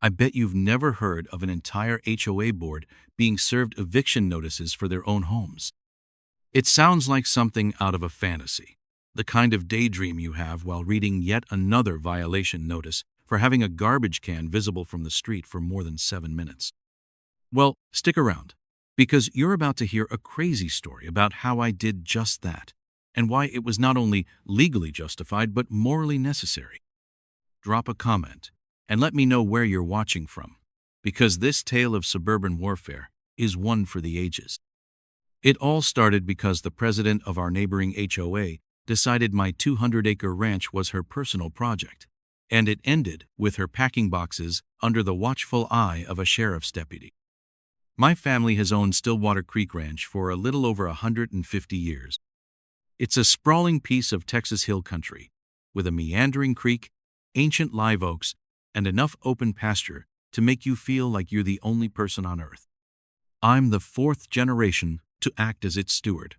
I bet you've never heard of an entire HOA board being served eviction notices for their own homes. It sounds like something out of a fantasy, the kind of daydream you have while reading yet another violation notice for having a garbage can visible from the street for more than 7 minutes. Well, stick around, because you're about to hear a crazy story about how I did just that, and why it was not only legally justified but morally necessary. Drop a comment and let me know where you're watching from, because this tale of suburban warfare is one for the ages. It all started because the president of our neighboring HOA decided my 200-acre ranch was her personal project, and it ended with her packing boxes under the watchful eye of a sheriff's deputy. My family has owned Stillwater Creek Ranch for a little over 150 years. It's a sprawling piece of Texas hill country, with a meandering creek, ancient live oaks, and enough open pasture to make you feel like you're the only person on earth. I'm the fourth generation to act as its steward.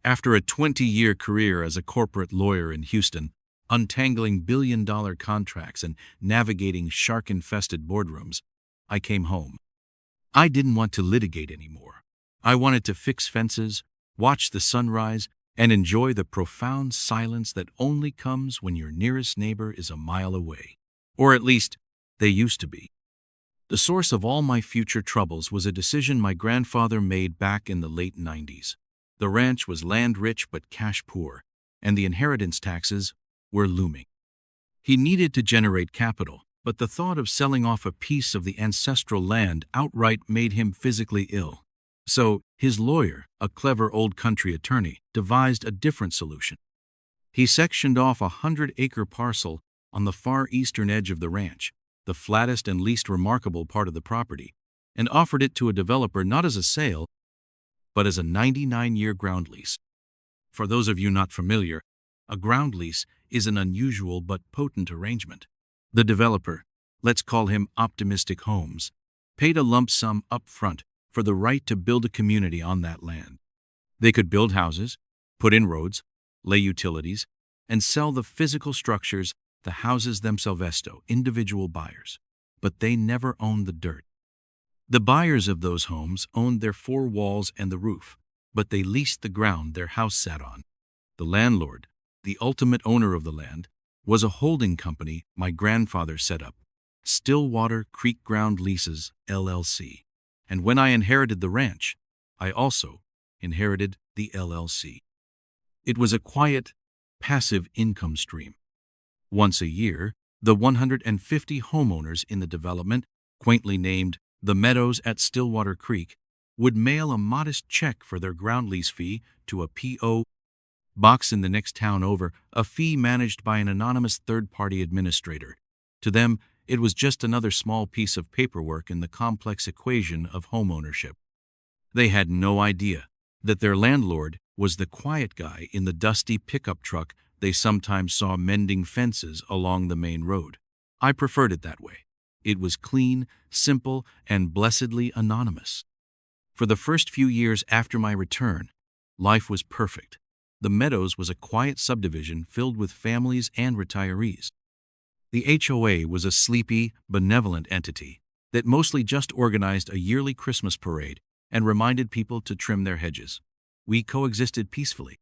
After a 20-year career as a corporate lawyer in Houston, untangling billion-dollar contracts and navigating shark-infested boardrooms, I came home. I didn't want to litigate anymore. I wanted to fix fences, watch the sunrise, and enjoy the profound silence that only comes when your nearest neighbor is a mile away. Or at least, they used to be. The source of all my future troubles was a decision my grandfather made back in the late 90s. The ranch was land-rich but cash-poor, and the inheritance taxes were looming. He needed to generate capital, but the thought of selling off a piece of the ancestral land outright made him physically ill. So, his lawyer, a clever old country attorney, devised a different solution. He sectioned off a 100-acre parcel on the far eastern edge of the ranch, the flattest and least remarkable part of the property, and offered it to a developer not as a sale, but as a 99-year ground lease. For those of you not familiar, a ground lease is an unusual but potent arrangement. The developer, let's call him Optimistic Homes, paid a lump sum up front for the right to build a community on that land. They could build houses, put in roads, lay utilities, and sell the physical structures, the houses themselves to individual buyers. But they never owned the dirt. The buyers of those homes owned their four walls and the roof, but they leased the ground their house sat on. The landlord, the ultimate owner of the land, was a holding company my grandfather set up, Stillwater Creek Ground Leases, LLC. And when I inherited the ranch, I also inherited the LLC. It was a quiet, passive income stream. Once a year, the 150 homeowners in the development, quaintly named the Meadows at Stillwater Creek, would mail a modest check for their ground lease fee to a P.O. box in the next town over, a fee managed by an anonymous third-party administrator. To them, it was just another small piece of paperwork in the complex equation of homeownership. They had no idea that their landlord was the quiet guy in the dusty pickup truck they sometimes saw mending fences along the main road. I preferred it that way. It was clean, simple, and blessedly anonymous. For the first few years after my return, life was perfect. The Meadows was a quiet subdivision filled with families and retirees. The HOA was a sleepy, benevolent entity that mostly just organized a yearly Christmas parade and reminded people to trim their hedges. We coexisted peacefully.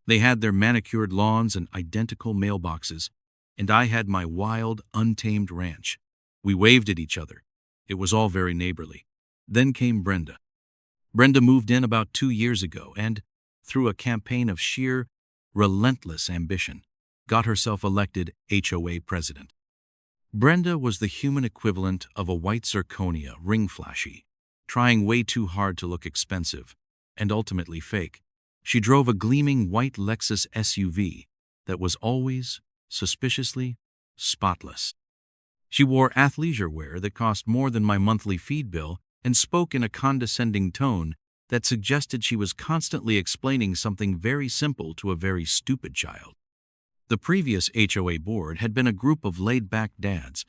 They had their manicured lawns and identical mailboxes, and I had my wild, untamed ranch. We waved at each other. It was all very neighborly. Then came Brenda. Brenda moved in about 2 years ago and, through a campaign of sheer, relentless ambition, got herself elected HOA president. Brenda was the human equivalent of a white zirconia ring flashy, trying way too hard to look expensive, and ultimately fake. She drove a gleaming white Lexus SUV that was always, suspiciously, spotless. She wore athleisure wear that cost more than my monthly feed bill and spoke in a condescending tone that suggested she was constantly explaining something very simple to a very stupid child. The previous HOA board had been a group of laid-back dads.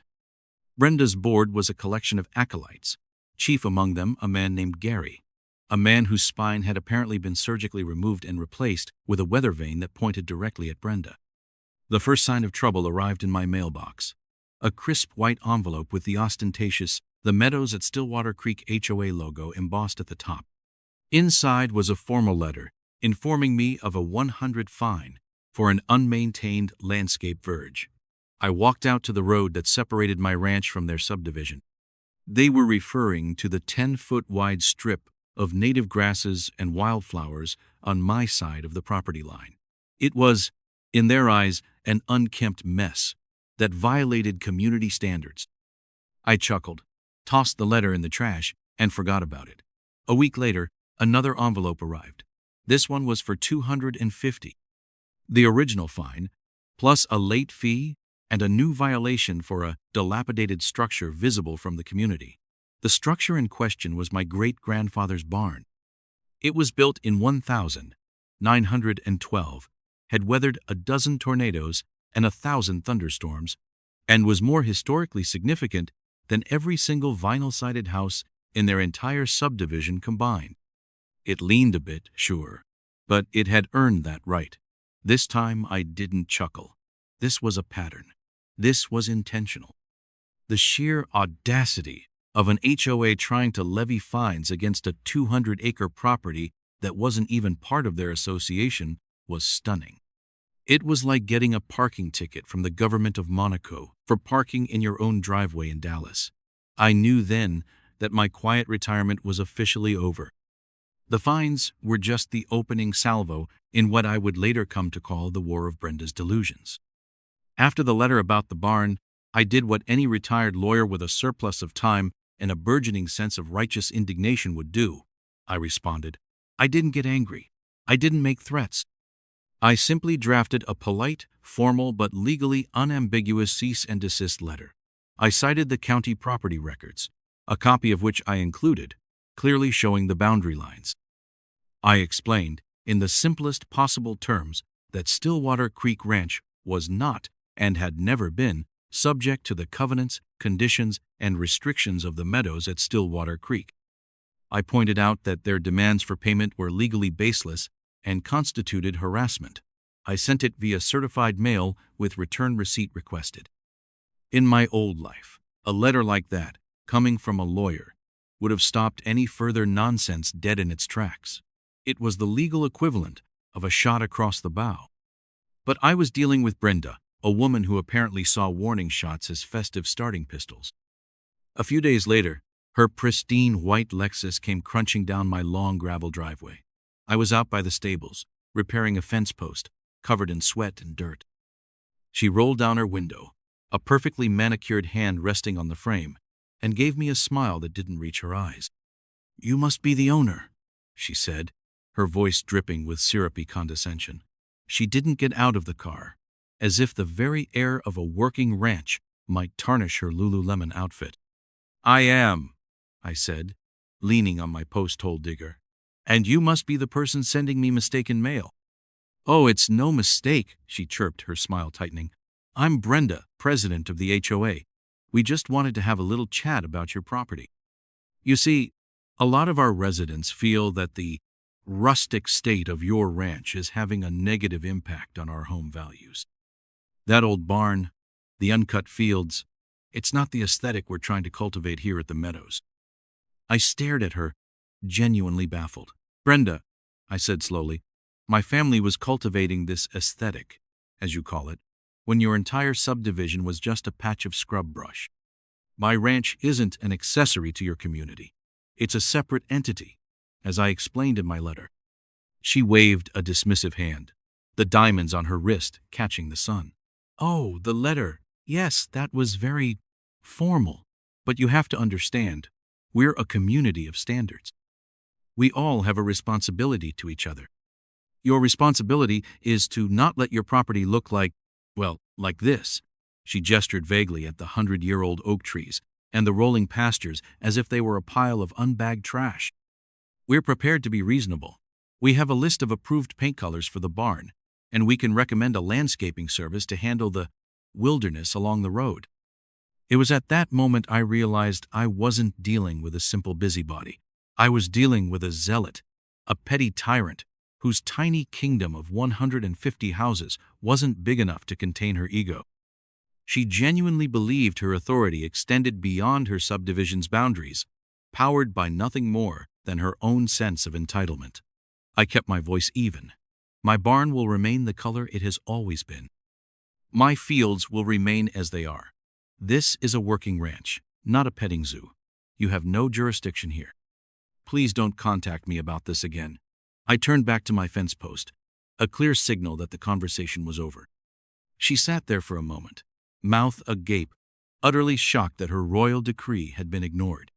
Brenda's board was a collection of acolytes, chief among them a man named Gary, a man whose spine had apparently been surgically removed and replaced with a weather vane that pointed directly at Brenda. The first sign of trouble arrived in my mailbox. a crisp white envelope with the ostentatious "The Meadows at Stillwater Creek HOA" logo embossed at the top. Inside was a formal letter informing me of a 100 fine for an unmaintained landscape verge. I walked out to the road that separated my ranch from their subdivision. They were referring to the 10-foot wide strip of native grasses and wildflowers on my side of the property line. It was, in their eyes, an unkempt mess that violated community standards. I chuckled, tossed the letter in the trash, and forgot about it. A week later, another envelope arrived. This one was for $250. The original fine, plus a late fee and a new violation for a dilapidated structure visible from the community. The structure in question was my great-grandfather's barn. It was built in 1912, had weathered a dozen tornadoes and 1,000 thunderstorms, and was more historically significant than every single vinyl-sided house in their entire subdivision combined. It leaned a bit, sure, but it had earned that right. This time I didn't chuckle. This was a pattern. This was intentional. The sheer audacity of an HOA trying to levy fines against a 200-acre property that wasn't even part of their association was stunning. It was like getting a parking ticket from the government of Monaco for parking in your own driveway in Dallas. I knew then that my quiet retirement was officially over. The fines were just the opening salvo in what I would later come to call the War of Brenda's Delusions. After the letter about the barn, I did what any retired lawyer with a surplus of time and a burgeoning sense of righteous indignation would do. I responded. I didn't get angry. I didn't make threats. I simply drafted a polite, formal, but legally unambiguous cease and desist letter. I cited the county property records, a copy of which I included, clearly showing the boundary lines. I explained, in the simplest possible terms, that Stillwater Creek Ranch was not, and had never been, subject to the covenants, conditions, and restrictions of the Meadows at Stillwater Creek. I pointed out that their demands for payment were legally baseless and constituted harassment. I sent it via certified mail with return receipt requested. In my old life, a letter like that, coming from a lawyer, would have stopped any further nonsense dead in its tracks. It was the legal equivalent of a shot across the bow. But I was dealing with Brenda, a woman who apparently saw warning shots as festive starting pistols. A few days later, her pristine white Lexus came crunching down my long gravel driveway. I was out by the stables, repairing a fence post, covered in sweat and dirt. She rolled down her window, a perfectly manicured hand resting on the frame, and gave me a smile that didn't reach her eyes. "You must be the owner," she said, her voice dripping with syrupy condescension. She didn't get out of the car, as if the very air of a working ranch might tarnish her Lululemon outfit. "I am," I said, leaning on my post-hole digger. "And you must be the person sending me mistaken mail." "Oh, it's no mistake," she chirped, her smile tightening. "I'm Brenda, president of the HOA. We just wanted to have a little chat about your property. You see, a lot of our residents feel that the rustic state of your ranch is having a negative impact on our home values. That old barn, the uncut fields, it's not the aesthetic we're trying to cultivate here at the Meadows." I stared at her, genuinely baffled. "Brenda," I said slowly, "my family was cultivating this aesthetic, as you call it, when your entire subdivision was just a patch of scrub brush. My ranch isn't an accessory to your community. It's a separate entity, as I explained in my letter." She waved a dismissive hand, the diamonds on her wrist catching the sun. "Oh, the letter. Yes, that was very formal. But you have to understand, we're a community of standards. We all have a responsibility to each other. Your responsibility is to not let your property look like, well, like this." She gestured vaguely at the 100-year-old oak trees and the rolling pastures as if they were a pile of unbagged trash. "We're prepared to be reasonable. We have a list of approved paint colors for the barn, and we can recommend a landscaping service to handle the wilderness along the road." It was at that moment I realized I wasn't dealing with a simple busybody. I was dealing with a zealot, a petty tyrant, whose tiny kingdom of 150 houses wasn't big enough to contain her ego. She genuinely believed her authority extended beyond her subdivision's boundaries, powered by nothing more than her own sense of entitlement. I kept my voice even. My barn will remain the color it has always been. My fields will remain as they are. This is a working ranch, not a petting zoo. You have no jurisdiction here. Please don't contact me about this again. I turned back to my fence post, a clear signal that the conversation was over. She sat there for a moment, mouth agape, utterly shocked that her royal decree had been ignored.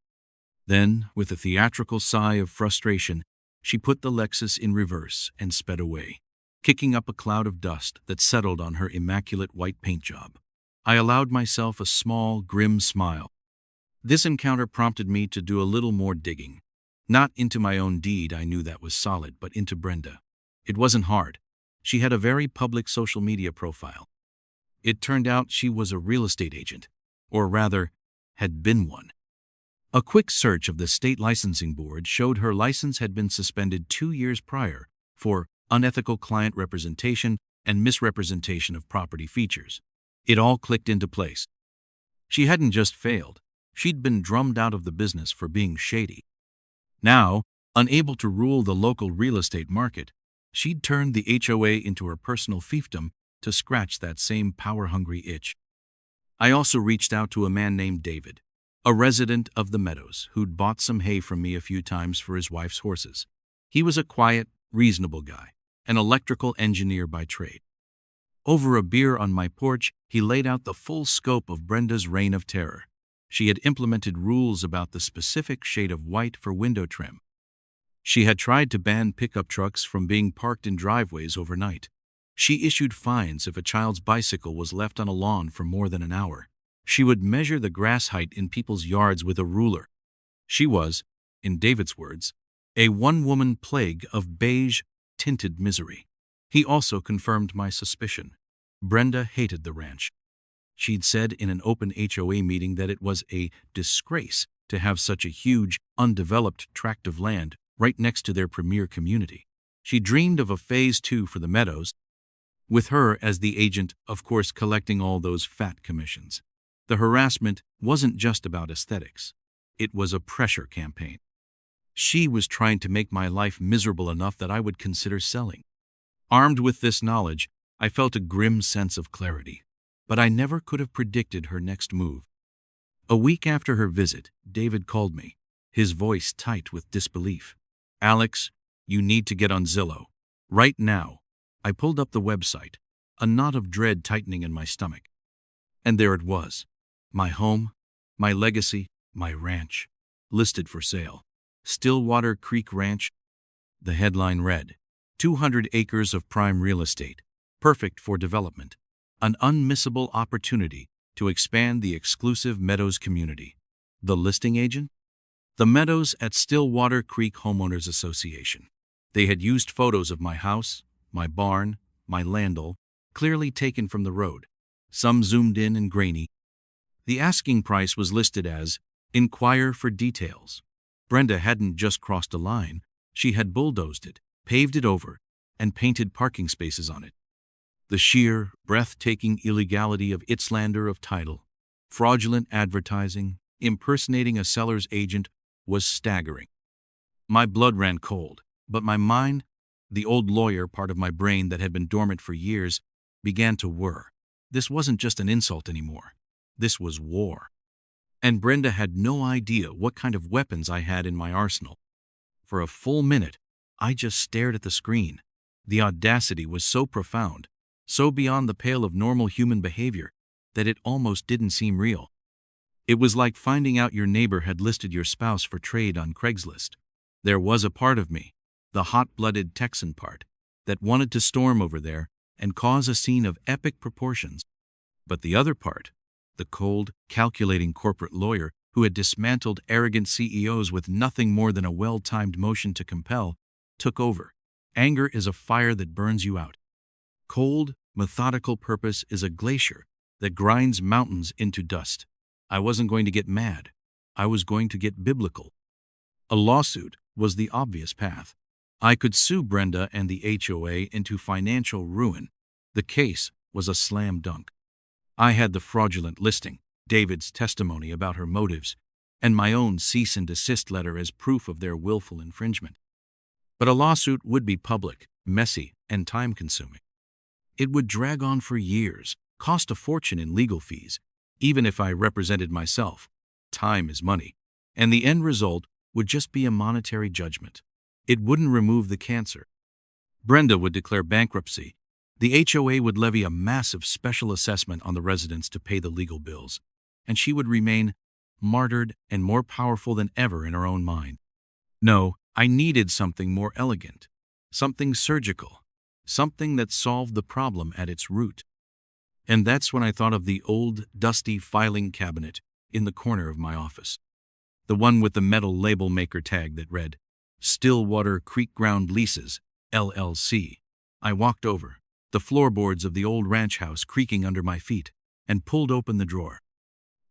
Then, with a theatrical sigh of frustration, she put the Lexus in reverse and sped away, kicking up a cloud of dust that settled on her immaculate white paint job. I allowed myself a small, grim smile. This encounter prompted me to do a little more digging. Not into my own deed, I knew that was solid, but into Brenda. It wasn't hard. She had a very public social media profile. It turned out she was a real estate agent, or rather, had been one. A quick search of the state licensing board showed her license had been suspended 2 years prior for unethical client representation and misrepresentation of property features. It all clicked into place. She hadn't just failed. She'd been drummed out of the business for being shady. Now, unable to rule the local real estate market, she'd turned the HOA into her personal fiefdom to scratch that same power-hungry itch. I also reached out to a man named David, a resident of the Meadows who'd bought some hay from me a few times for his wife's horses. He was a quiet, reasonable guy, an electrical engineer by trade. Over a beer on my porch, he laid out the full scope of Brenda's reign of terror. She had implemented rules about the specific shade of white for window trim. She had tried to ban pickup trucks from being parked in driveways overnight. She issued fines if a child's bicycle was left on a lawn for more than an hour. She would measure the grass height in people's yards with a ruler. She was, in David's words, a one-woman plague of beige-tinted misery. He also confirmed my suspicion. Brenda hated the ranch. She'd said in an open HOA meeting that it was a disgrace to have such a huge, undeveloped tract of land right next to their premier community. She dreamed of a Phase 2 for the Meadows, with her as the agent, of course, collecting all those fat commissions. The harassment wasn't just about aesthetics. It was a pressure campaign. She was trying to make my life miserable enough that I would consider selling. Armed with this knowledge, I felt a grim sense of clarity, but I never could have predicted her next move. A week after her visit, David called me, his voice tight with disbelief. "Alex, you need to get on Zillow. Right now." I pulled up the website, a knot of dread tightening in my stomach. And there it was. My home, my legacy, my ranch, listed for sale. Stillwater Creek Ranch. The headline read, 200 acres of prime real estate, perfect for development, an unmissable opportunity to expand the exclusive Meadows community. The listing agent? The Meadows at Stillwater Creek Homeowners Association. They had used photos of my house, my barn, my landau, clearly taken from the road, some zoomed in and grainy. The asking price was listed as, "Inquire for details." Brenda hadn't just crossed a line, she had bulldozed it, paved it over, and painted parking spaces on it. The sheer, breathtaking illegality of its slander of title, fraudulent advertising, impersonating a seller's agent, was staggering. My blood ran cold, but my mind, the old lawyer part of my brain that had been dormant for years, began to whir. This wasn't just an insult anymore. This was war. And Brenda had no idea what kind of weapons I had in my arsenal. For a full minute, I just stared at the screen. The audacity was so profound, so beyond the pale of normal human behavior, that it almost didn't seem real. It was like finding out your neighbor had listed your spouse for trade on Craigslist. There was a part of me, the hot-blooded Texan part, that wanted to storm over there and cause a scene of epic proportions. But the other part, the cold, calculating corporate lawyer who had dismantled arrogant CEOs with nothing more than a well-timed motion to compel, took over. Anger is a fire that burns you out. Cold, methodical purpose is a glacier that grinds mountains into dust. I wasn't going to get mad. I was going to get biblical. A lawsuit was the obvious path. I could sue Brenda and the HOA into financial ruin. The case was a slam dunk. I had the fraudulent listing, David's testimony about her motives, and my own cease and desist letter as proof of their willful infringement. But a lawsuit would be public, messy, and time-consuming. It would drag on for years, cost a fortune in legal fees, even if I represented myself. Time is money, and the end result would just be a monetary judgment. It wouldn't remove the cancer. Brenda would declare bankruptcy. The HOA would levy a massive special assessment on the residents to pay the legal bills, and she would remain martyred and more powerful than ever in her own mind. No, I needed something more elegant, something surgical, something that solved the problem at its root. And that's when I thought of the old, dusty filing cabinet in the corner of my office. The one with the metal label maker tag that read, Stillwater Creek Ground Leases, LLC. I walked over, the floorboards of the old ranch house creaking under my feet, and pulled open the drawer.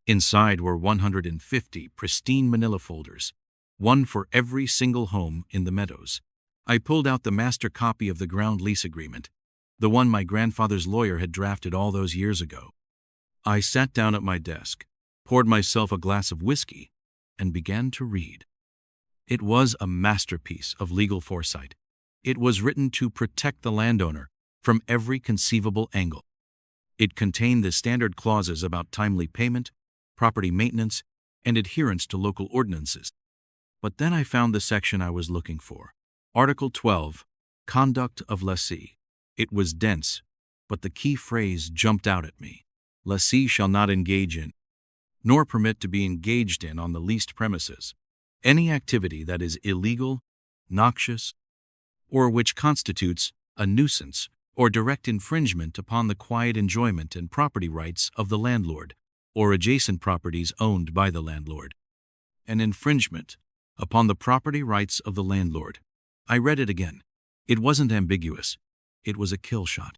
Inside were 150 pristine manila folders, one for every single home in the meadows. I pulled out the master copy of the ground lease agreement, the one my grandfather's lawyer had drafted all those years ago. I sat down at my desk, poured myself a glass of whiskey, and began to read. It was a masterpiece of legal foresight. It was written to protect the landowner from every conceivable angle. It contained the standard clauses about timely payment, property maintenance, and adherence to local ordinances. But then I found the section I was looking for. Article 12, Conduct of Lessee. It was dense, but the key phrase jumped out at me. Lessee shall not engage in, nor permit to be engaged in on the leased premises, any activity that is illegal, noxious, or which constitutes a nuisance or direct infringement upon the quiet enjoyment and property rights of the landlord or adjacent properties owned by the landlord. An infringement upon the property rights of the landlord. I read it again. It wasn't ambiguous. It was a kill shot.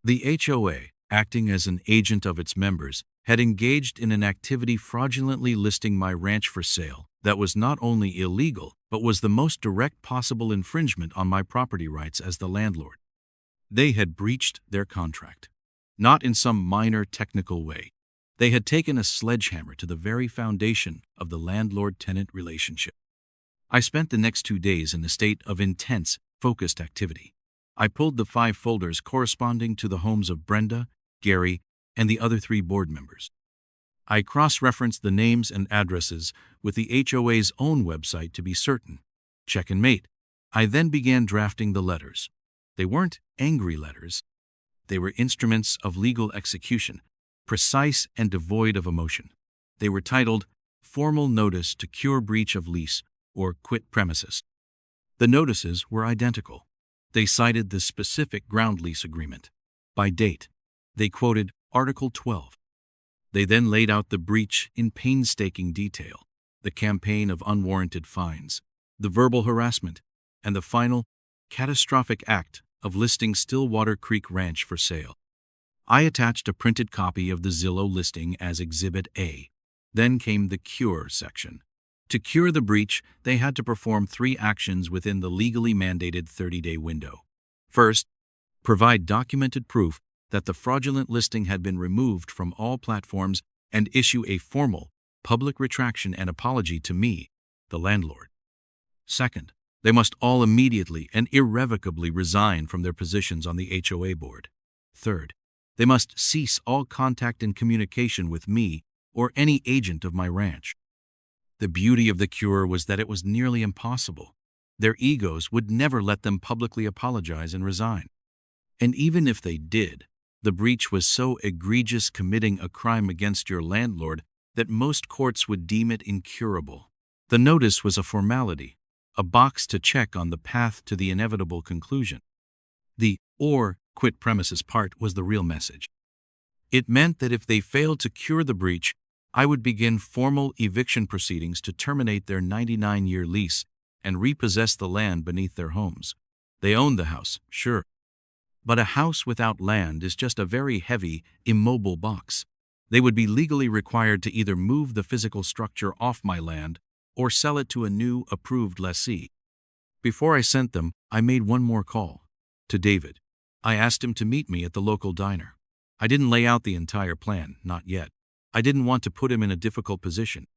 The HOA, acting as an agent of its members, had engaged in an activity fraudulently listing my ranch for sale that was not only illegal, but was the most direct possible infringement on my property rights as the landlord. They had breached their contract, not in some minor technical way. They had taken a sledgehammer to the very foundation of the landlord-tenant relationship. I spent the next 2 days in a state of intense, focused activity. I pulled the 5 folders corresponding to the homes of Brenda, Gary, and the other 3 board members. I cross-referenced the names and addresses with the HOA's own website to be certain. Check and mate. I then began drafting the letters. They weren't angry letters. They were instruments of legal execution, precise and devoid of emotion. They were titled Formal Notice to Cure Breach of Lease or Quit Premises. The notices were identical. They cited the specific ground lease agreement. By date, they quoted Article 12. They then laid out the breach in painstaking detail, the campaign of unwarranted fines, the verbal harassment, and the final, catastrophic act of listing Stillwater Creek Ranch for sale. I attached a printed copy of the Zillow listing as Exhibit A. Then came the cure section. To cure the breach, they had to perform 3 actions within the legally mandated 30-day window. First, provide documented proof that the fraudulent listing had been removed from all platforms and issue a formal, public retraction and apology to me, the landlord. Second, they must all immediately and irrevocably resign from their positions on the HOA board. Third, they must cease all contact and communication with me or any agent of my ranch. The beauty of the cure was that it was nearly impossible. Their egos would never let them publicly apologize and resign. And even if they did, the breach was so egregious, committing a crime against your landlord, that most courts would deem it incurable. The notice was a formality, a box to check on the path to the inevitable conclusion. The or quit premises part was the real message. It meant that if they failed to cure the breach, I would begin formal eviction proceedings to terminate their 99-year lease and repossess the land beneath their homes. They owned the house, sure. But a house without land is just a very heavy, immobile box. They would be legally required to either move the physical structure off my land or sell it to a new, approved lessee. Before I sent them, I made one more call. To David. I asked him to meet me at the local diner. I didn't lay out the entire plan, not yet. I didn't want to put him in a difficult position.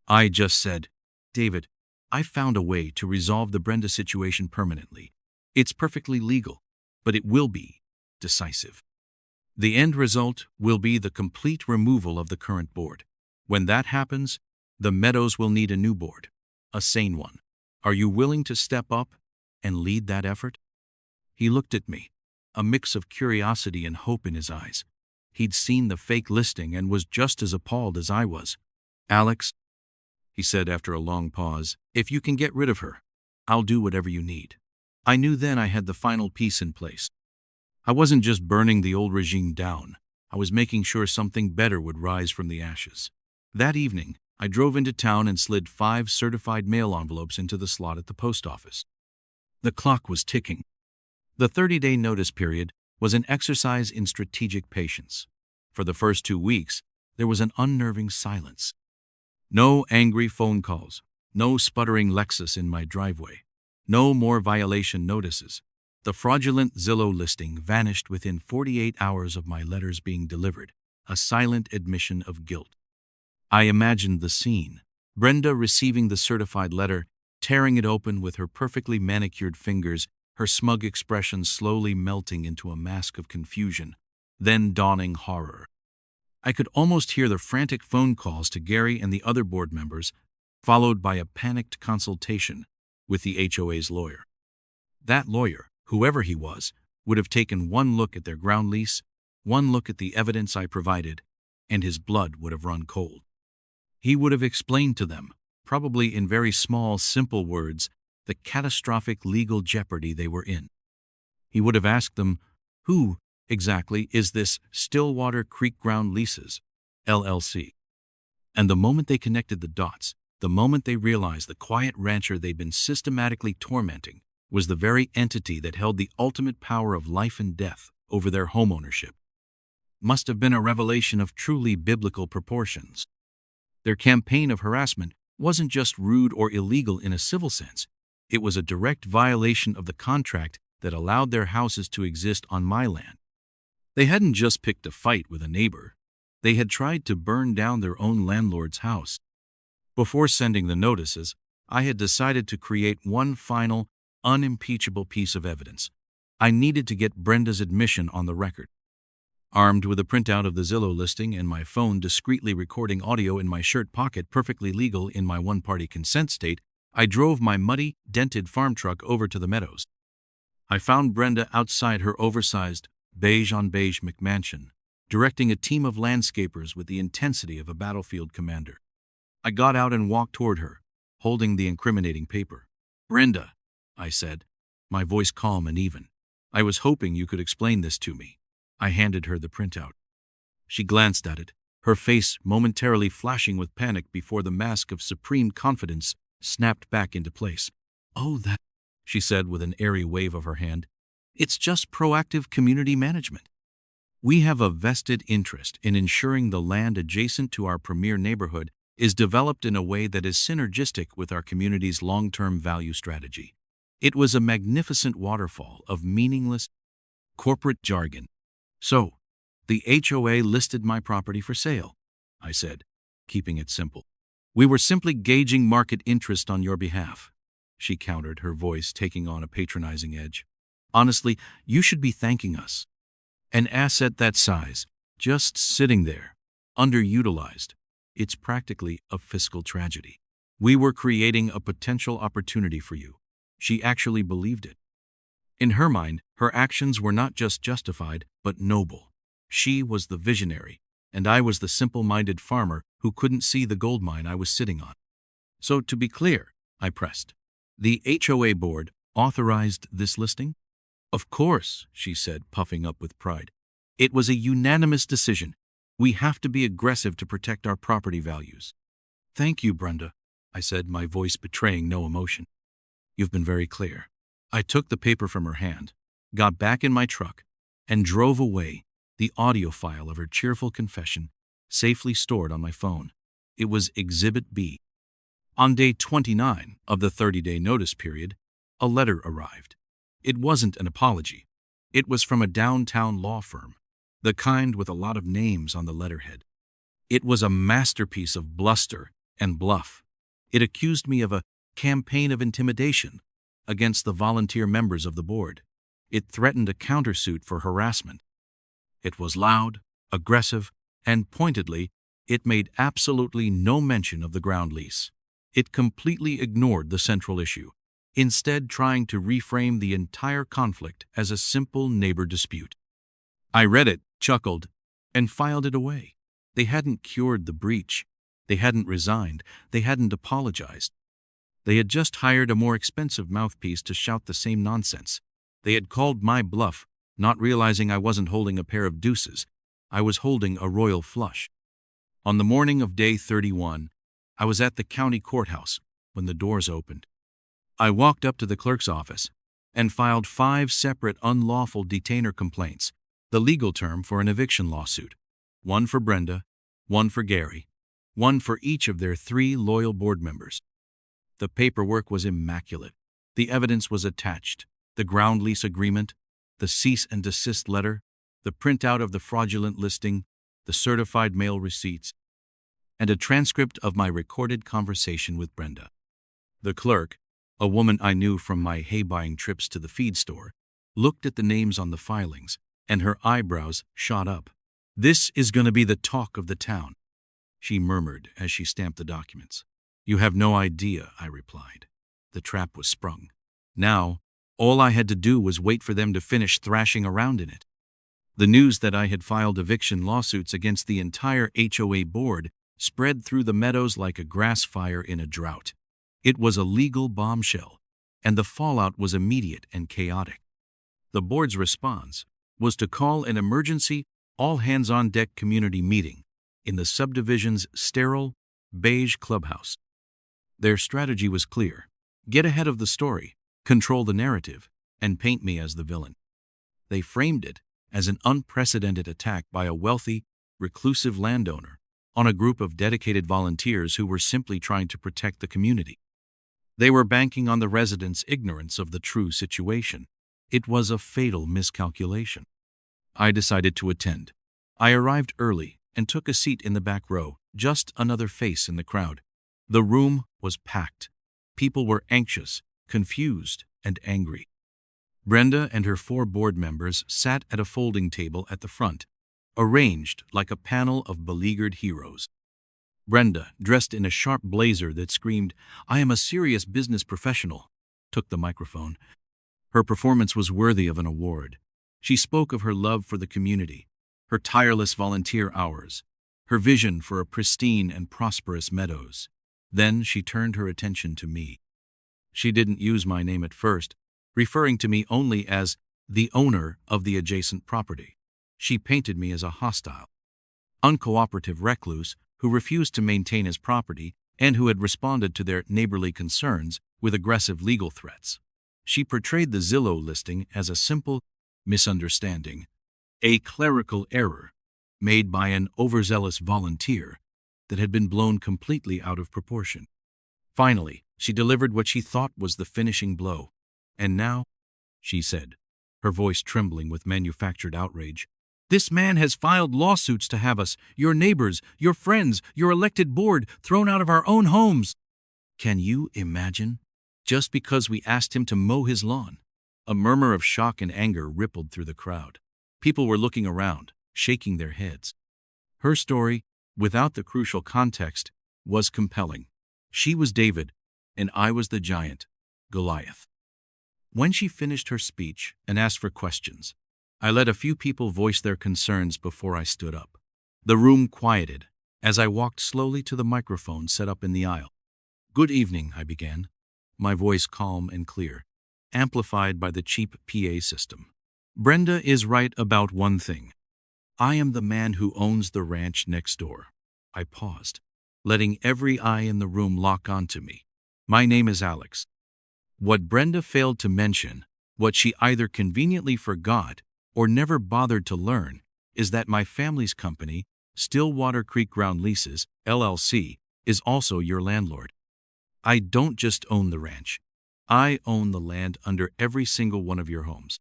I just said, David, I found a way to resolve the Brenda situation permanently. It's perfectly legal, but it will be decisive. The end result will be the complete removal of the current board. When that happens, the Meadows will need a new board, a sane one. Are you willing to step up and lead that effort? He looked at me, a mix of curiosity and hope in his eyes. He'd seen the fake listing and was just as appalled as I was. Alex, he said after a long pause, if you can get rid of her, I'll do whatever you need. I knew then I had the final piece in place. I wasn't just burning the old regime down. I was making sure something better would rise from the ashes. That evening, I drove into town and slid 5 certified mail envelopes into the slot at the post office. The clock was ticking. The 30-day notice period was an exercise in strategic patience. For the first 2 weeks, there was an unnerving silence. No angry phone calls, no sputtering Lexus in my driveway, no more violation notices. The fraudulent Zillow listing vanished within 48 hours of my letters being delivered, a silent admission of guilt. I imagined the scene, Brenda receiving the certified letter, tearing it open with her perfectly manicured fingers, her smug expression slowly melting into a mask of confusion, then dawning horror. I could almost hear the frantic phone calls to Gary and the other board members, followed by a panicked consultation with the HOA's lawyer. That lawyer, whoever he was, would have taken one look at their ground lease, one look at the evidence I provided, and his blood would have run cold. He would have explained to them, probably in very small, simple words, the catastrophic legal jeopardy they were in. He would have asked them, who exactly is this Stillwater Creek Ground Leases, LLC? And the moment they connected the dots, the moment they realized the quiet rancher they'd been systematically tormenting was the very entity that held the ultimate power of life and death over their homeownership, must have been a revelation of truly biblical proportions. Their campaign of harassment wasn't just rude or illegal in a civil sense. It was a direct violation of the contract that allowed their houses to exist on my land. They hadn't just picked a fight with a neighbor. They had tried to burn down their own landlord's house. Before sending the notices, I had decided to create one final, unimpeachable piece of evidence. I needed to get Brenda's admission on the record. Armed with a printout of the Zillow listing and my phone discreetly recording audio in my shirt pocket, perfectly legal in my one-party consent state, I drove my muddy, dented farm truck over to the Meadows. I found Brenda outside her oversized, beige-on-beige McMansion, directing a team of landscapers with the intensity of a battlefield commander. I got out and walked toward her, holding the incriminating paper. Brenda, I said, my voice calm and even. I was hoping you could explain this to me. I handed her the printout. She glanced at it, her face momentarily flashing with panic before the mask of supreme confidence snapped back into place. Oh, that, she said with an airy wave of her hand. It's just proactive community management. We have a vested interest in ensuring the land adjacent to our premier neighborhood is developed in a way that is synergistic with our community's long-term value strategy. It was a magnificent waterfall of meaningless corporate jargon. So, the HOA listed my property for sale, I said, keeping it simple. We were simply gauging market interest on your behalf, she countered, her voice taking on a patronizing edge. Honestly, you should be thanking us. An asset that size, just sitting there, underutilized. It's practically a fiscal tragedy. We were creating a potential opportunity for you. She actually believed it. In her mind, her actions were not just justified, but noble. She was the visionary, and I was the simple-minded farmer who couldn't see the gold mine I was sitting on. So, to be clear, I pressed, the HOA board authorized this listing? Of course, she said, puffing up with pride. It was a unanimous decision. We have to be aggressive to protect our property values. Thank you, Brenda, I said, my voice betraying no emotion. You've been very clear. I took the paper from her hand, got back in my truck, and drove away, the audio file of her cheerful confession safely stored on my phone. It was Exhibit B. On day 29 of the 30-day notice period, a letter arrived. It wasn't an apology. It was from a downtown law firm. the kind with a lot of names on the letterhead. It was a masterpiece of bluster and bluff. It accused me of a campaign of intimidation against the volunteer members of the board. It threatened a countersuit for harassment. It was loud, aggressive, and pointedly, it made absolutely no mention of the ground lease. It completely ignored the central issue, instead trying to reframe the entire conflict as a simple neighbor dispute. I read it, chuckled, and filed it away. They hadn't cured the breach. They hadn't resigned. They hadn't apologized. They had just hired a more expensive mouthpiece to shout the same nonsense. They had called my bluff, not realizing I wasn't holding a pair of deuces. I was holding a royal flush. On the morning of day 31, I was at the county courthouse when the doors opened. I walked up to the clerk's office and filed 5 separate unlawful detainer complaints, the legal term for an eviction lawsuit. One for Brenda, one for Gary, one for each of their 3 loyal board members. The paperwork was immaculate. The evidence was attached: the ground lease agreement, the cease and desist letter, the printout of the fraudulent listing, the certified mail receipts, and a transcript of my recorded conversation with Brenda. The clerk, a woman I knew from my hay-buying trips to the feed store, looked at the names on the filings, and her eyebrows shot up. "This is going to be the talk of the town," she murmured as she stamped the documents. "You have no idea," I replied. The trap was sprung. Now, all I had to do was wait for them to finish thrashing around in it. The news that I had filed eviction lawsuits against the entire HOA board spread through the meadows like a grass fire in a drought. It was a legal bombshell, and the fallout was immediate and chaotic. The board's response was to call an emergency, all-hands-on-deck community meeting in the subdivision's sterile, beige clubhouse. Their strategy was clear: get ahead of the story, control the narrative, and paint me as the villain. They framed it as an unprecedented attack by a wealthy, reclusive landowner on a group of dedicated volunteers who were simply trying to protect the community. They were banking on the residents' ignorance of the true situation. It was a fatal miscalculation. I decided to attend. I arrived early and took a seat in the back row, just another face in the crowd. The room was packed. People were anxious, confused, and angry. Brenda and her 4 board members sat at a folding table at the front, arranged like a panel of beleaguered heroes. Brenda, dressed in a sharp blazer that screamed, "I am a serious business professional," took the microphone. Her performance was worthy of an award. She spoke of her love for the community, her tireless volunteer hours, her vision for a pristine and prosperous meadows. Then she turned her attention to me. She didn't use my name at first, referring to me only as the owner of the adjacent property. She painted me as a hostile, uncooperative recluse who refused to maintain his property and who had responded to their neighborly concerns with aggressive legal threats. She portrayed the Zillow listing as a simple misunderstanding, a clerical error made by an overzealous volunteer that had been blown completely out of proportion. Finally, she delivered what she thought was the finishing blow. "And now," she said, her voice trembling with manufactured outrage, "this man has filed lawsuits to have us, your neighbors, your friends, your elected board, thrown out of our own homes. Can you imagine? Just because we asked him to mow his lawn." A murmur of shock and anger rippled through the crowd. People were looking around, shaking their heads. Her story, without the crucial context, was compelling. She was David, and I was the giant, Goliath. When she finished her speech and asked for questions, I let a few people voice their concerns before I stood up. The room quieted as I walked slowly to the microphone set up in the aisle. "Good evening," I began, my voice calm and clear, amplified by the cheap PA system. "Brenda is right about one thing. I am the man who owns the ranch next door." I paused, letting every eye in the room lock onto me. "My name is Alex." What Brenda failed to mention, what she either conveniently forgot or never bothered to learn, is that my family's company, Stillwater Creek Ground Leases, LLC, is also your landlord. I don't just own the ranch. I own the land under every single one of your homes.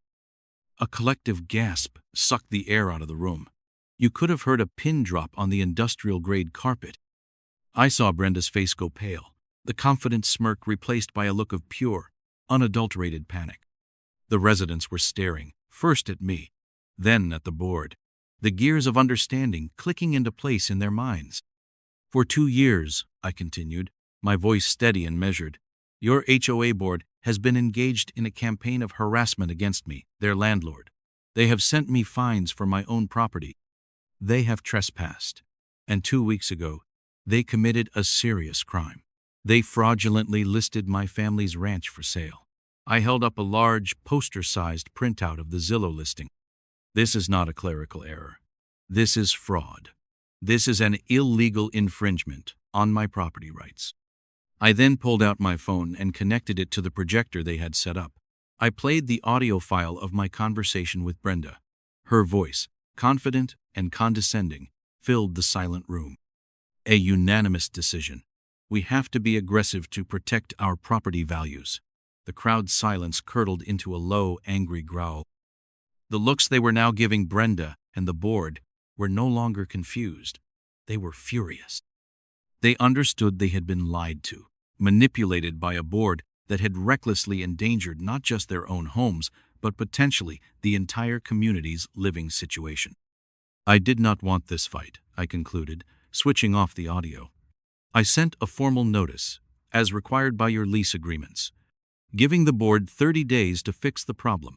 A collective gasp sucked the air out of the room. You could have heard a pin drop on the industrial-grade carpet. I saw Brenda's face go pale, the confident smirk replaced by a look of pure, unadulterated panic. The residents were staring, first at me, then at the board, the gears of understanding clicking into place in their minds. For 2 years, I continued, my voice steady and measured, your HOA board has been engaged in a campaign of harassment against me, their landlord. They have sent me fines for my own property. They have trespassed. And 2 weeks ago, they committed a serious crime. They fraudulently listed my family's ranch for sale. I held up a large, poster-sized printout of the Zillow listing. This is not a clerical error. This is fraud. This is an illegal infringement on my property rights. I then pulled out my phone and connected it to the projector they had set up. I played the audio file of my conversation with Brenda. Her voice, confident and condescending, filled the silent room. A unanimous decision. We have to be aggressive to protect our property values. The crowd's silence curdled into a low, angry growl. The looks they were now giving Brenda and the board were no longer confused. They were furious. They understood they had been lied to, manipulated by a board that had recklessly endangered not just their own homes, but potentially the entire community's living situation. I did not want this fight, I concluded, switching off the audio. I sent a formal notice, as required by your lease agreements, giving the board 30 days to fix the problem.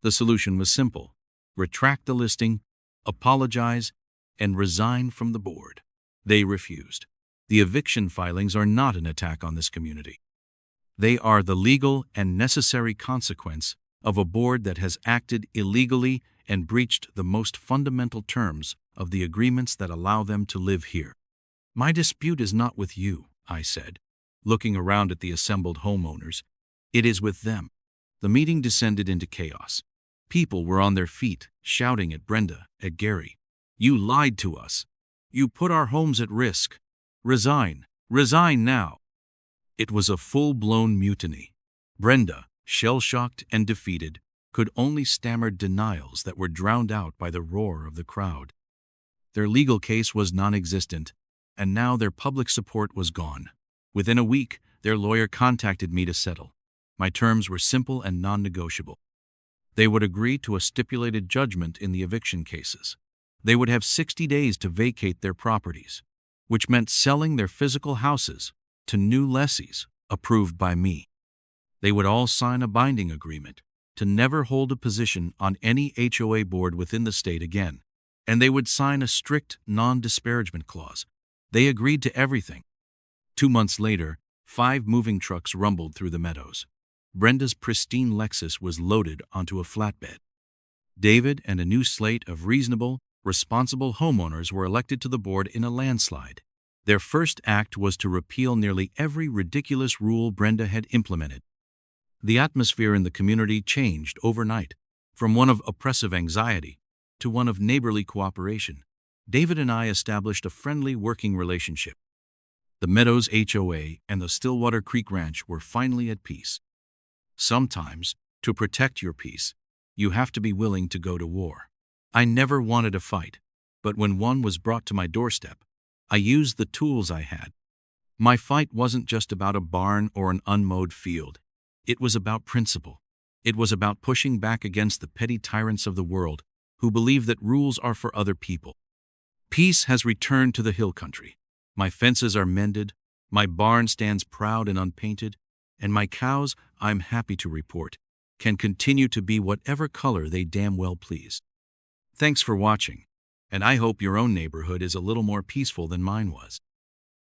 The solution was simple: retract the listing, apologize, and resign from the board. They refused. The eviction filings are not an attack on this community. They are the legal and necessary consequence of a board that has acted illegally and breached the most fundamental terms of the agreements that allow them to live here. My dispute is not with you, I said, looking around at the assembled homeowners. It is with them. The meeting descended into chaos. People were on their feet, shouting at Brenda, at Gary. You lied to us. You put our homes at risk. Resign. Resign now. It was a full-blown mutiny. Brenda, shell-shocked and defeated, could only stammer denials that were drowned out by the roar of the crowd. Their legal case was non-existent, and now their public support was gone. Within a week, their lawyer contacted me to settle. My terms were simple and non-negotiable. They would agree to a stipulated judgment in the eviction cases. They would have 60 days to vacate their properties, which meant selling their physical houses to new lessees, approved by me. They would all sign a binding agreement to never hold a position on any HOA board within the state again, and they would sign a strict non-disparagement clause. They agreed to everything. 2 months later, 5 moving trucks rumbled through the meadows. Brenda's pristine Lexus was loaded onto a flatbed. David and a new slate of reasonable, responsible homeowners were elected to the board in a landslide. Their first act was to repeal nearly every ridiculous rule Brenda had implemented. The atmosphere in the community changed overnight, from one of oppressive anxiety to one of neighborly cooperation. David and I established a friendly working relationship. The Meadows HOA and the Stillwater Creek Ranch were finally at peace. Sometimes, to protect your peace, you have to be willing to go to war. I never wanted a fight, but when one was brought to my doorstep, I used the tools I had. My fight wasn't just about a barn or an unmowed field. It was about principle. It was about pushing back against the petty tyrants of the world who believe that rules are for other people. Peace has returned to the hill country. My fences are mended, my barn stands proud and unpainted, and my cows, I'm happy to report, can continue to be whatever color they damn well please. Thanks for watching, and I hope your own neighborhood is a little more peaceful than mine was.